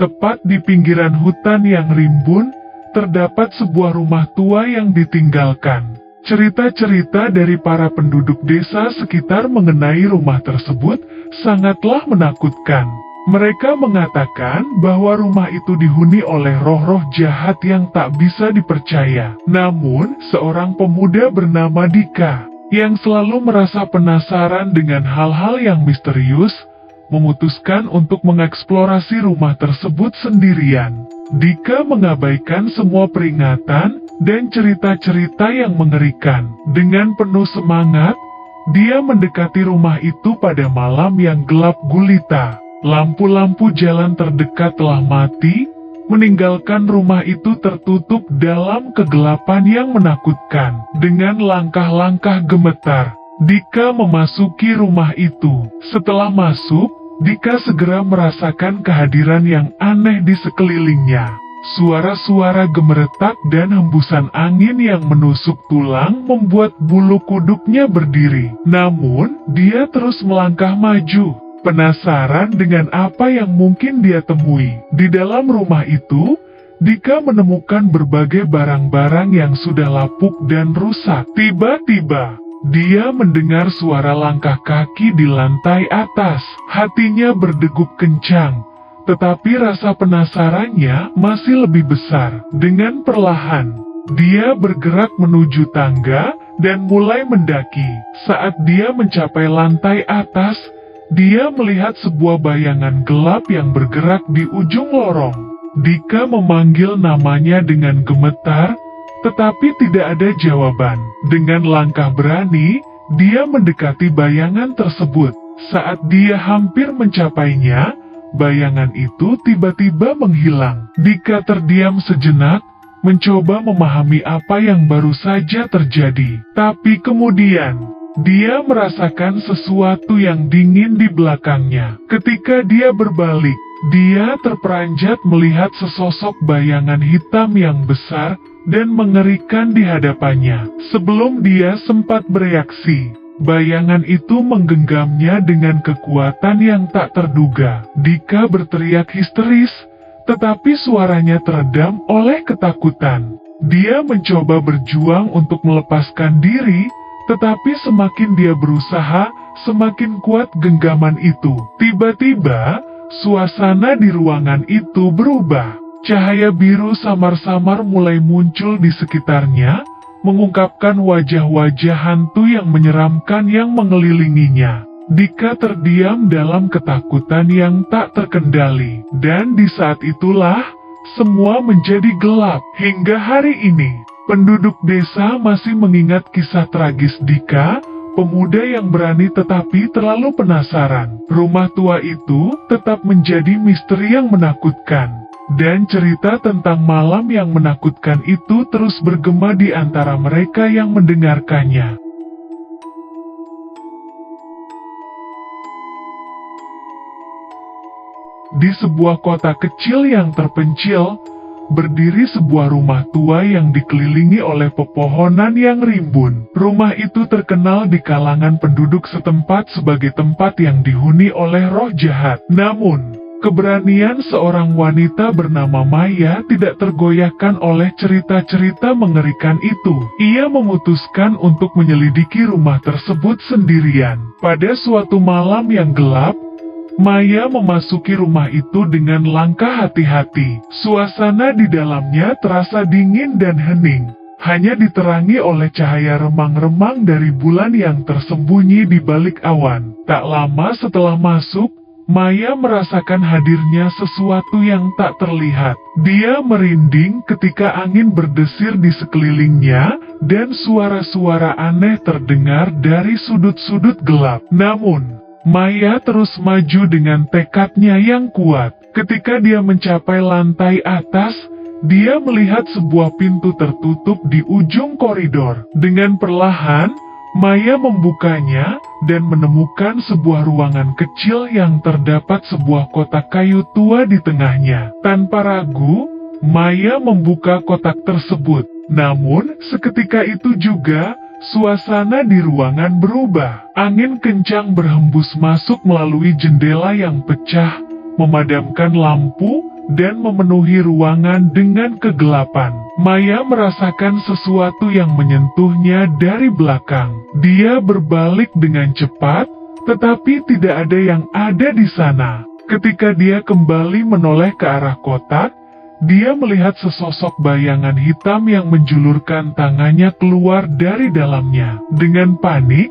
Tepat di pinggiran hutan yang rimbun, terdapat sebuah rumah tua yang ditinggalkan. Cerita-cerita dari para penduduk desa sekitar mengenai rumah tersebut sangatlah menakutkan. Mereka mengatakan bahwa rumah itu dihuni oleh roh-roh jahat yang tak bisa dipercaya. Namun, seorang pemuda bernama Dika, yang selalu merasa penasaran dengan hal-hal yang misterius, memutuskan untuk mengeksplorasi rumah tersebut sendirian. Dika mengabaikan semua peringatan dan cerita-cerita yang mengerikan. Dengan penuh semangat, dia mendekati rumah itu pada malam yang gelap gulita. Lampu-lampu jalan terdekat telah mati, meninggalkan rumah itu tertutup dalam kegelapan yang menakutkan. Dengan langkah-langkah gemetar, Dika memasuki rumah itu. Setelah masuk, Dika segera merasakan kehadiran yang aneh di sekelilingnya. Suara-suara gemeretak dan hembusan angin yang menusuk tulang membuat bulu kuduknya berdiri. Namun, dia terus melangkah maju, penasaran dengan apa yang mungkin dia temui. Di dalam rumah itu, Dika menemukan berbagai barang-barang yang sudah lapuk dan rusak. Tiba-tiba, dia mendengar suara langkah kaki di lantai atas. Hatinya berdegup kencang, tetapi rasa penasarannya masih lebih besar. Dengan perlahan, dia bergerak menuju tangga dan mulai mendaki. Saat dia mencapai lantai atas, dia melihat sebuah bayangan gelap yang bergerak di ujung lorong. Dika memanggil namanya dengan gemetar, tetapi tidak ada jawaban. Dengan langkah berani, dia mendekati bayangan tersebut. Saat dia hampir mencapainya, bayangan itu tiba-tiba menghilang. Dika terdiam sejenak, mencoba memahami apa yang baru saja terjadi. Tapi kemudian, dia merasakan sesuatu yang dingin di belakangnya. Ketika dia berbalik, dia terperanjat melihat sesosok bayangan hitam yang besar dan mengerikan di hadapannya. Sebelum dia sempat bereaksi, bayangan itu menggenggamnya dengan kekuatan yang tak terduga. Dika berteriak histeris, tetapi suaranya teredam oleh ketakutan. Dia mencoba berjuang untuk melepaskan diri, tetapi semakin dia berusaha, semakin kuat genggaman itu. Tiba-tiba, suasana di ruangan itu berubah. Cahaya biru samar-samar mulai muncul di sekitarnya, mengungkapkan wajah-wajah hantu yang menyeramkan yang mengelilinginya. Dika terdiam dalam ketakutan yang tak terkendali. Dan di saat itulah, semua menjadi gelap. Hingga hari ini, penduduk desa masih mengingat kisah tragis Dika, pemuda yang berani tetapi terlalu penasaran. Rumah tua itu tetap menjadi misteri yang menakutkan. Dan cerita tentang malam yang menakutkan itu terus bergema di antara mereka yang mendengarkannya. Di sebuah kota kecil yang terpencil, berdiri sebuah rumah tua yang dikelilingi oleh pepohonan yang rimbun. Rumah itu terkenal di kalangan penduduk setempat sebagai tempat yang dihuni oleh roh jahat. Namun, keberanian seorang wanita bernama Maya tidak tergoyahkan oleh cerita-cerita mengerikan itu. Ia memutuskan untuk menyelidiki rumah tersebut sendirian. Pada suatu malam yang gelap, Maya memasuki rumah itu dengan langkah hati-hati. Suasana di dalamnya terasa dingin dan hening, hanya diterangi oleh cahaya remang-remang dari bulan yang tersembunyi di balik awan. Tak lama setelah masuk, Maya merasakan hadirnya sesuatu yang tak terlihat. Dia merinding ketika angin berdesir di sekelilingnya, dan suara-suara aneh terdengar dari sudut-sudut gelap. Namun, Maya terus maju dengan tekadnya yang kuat. Ketika dia mencapai lantai atas, dia melihat sebuah pintu tertutup di ujung koridor. Dengan perlahan, Maya membukanya dan menemukan sebuah ruangan kecil yang terdapat sebuah kotak kayu tua di tengahnya. Tanpa ragu, Maya membuka kotak tersebut. Namun, seketika itu juga, suasana di ruangan berubah. Angin kencang berhembus masuk melalui jendela yang pecah, memadamkan lampu, dan memenuhi ruangan dengan kegelapan. Maya merasakan sesuatu yang menyentuhnya dari belakang. Dia berbalik dengan cepat, tetapi tidak ada yang ada di sana. Ketika dia kembali menoleh ke arah kotak, dia melihat sesosok bayangan hitam yang menjulurkan tangannya keluar dari dalamnya. Dengan panik,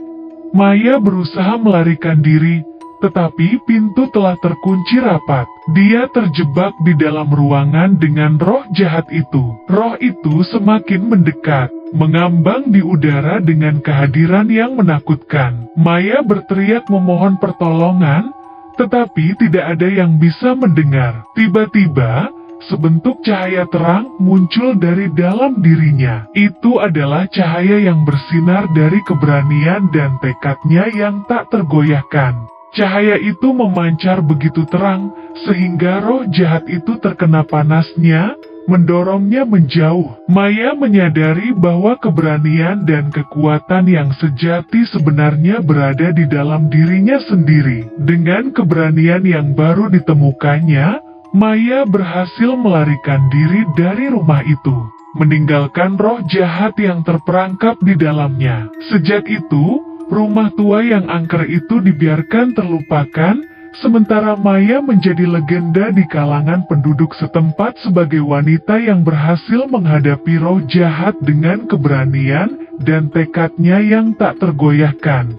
Maya berusaha melarikan diri, tetapi pintu telah terkunci rapat. Dia terjebak di dalam ruangan dengan roh jahat itu. Roh itu semakin mendekat, mengambang di udara dengan kehadiran yang menakutkan. Maya berteriak memohon pertolongan, tetapi tidak ada yang bisa mendengar. Tiba-tiba, sebentuk cahaya terang muncul dari dalam dirinya. Itu adalah cahaya yang bersinar dari keberanian dan tekadnya yang tak tergoyahkan. Cahaya itu memancar begitu terang, sehingga roh jahat itu terkena panasnya, mendorongnya menjauh. Maya menyadari bahwa keberanian dan kekuatan yang sejati sebenarnya berada di dalam dirinya sendiri. Dengan keberanian yang baru ditemukannya, Maya berhasil melarikan diri dari rumah itu, meninggalkan roh jahat yang terperangkap di dalamnya. Sejak itu, rumah tua yang angker itu dibiarkan terlupakan, sementara Maya menjadi legenda di kalangan penduduk setempat sebagai wanita yang berhasil menghadapi roh jahat dengan keberanian dan tekadnya yang tak tergoyahkan.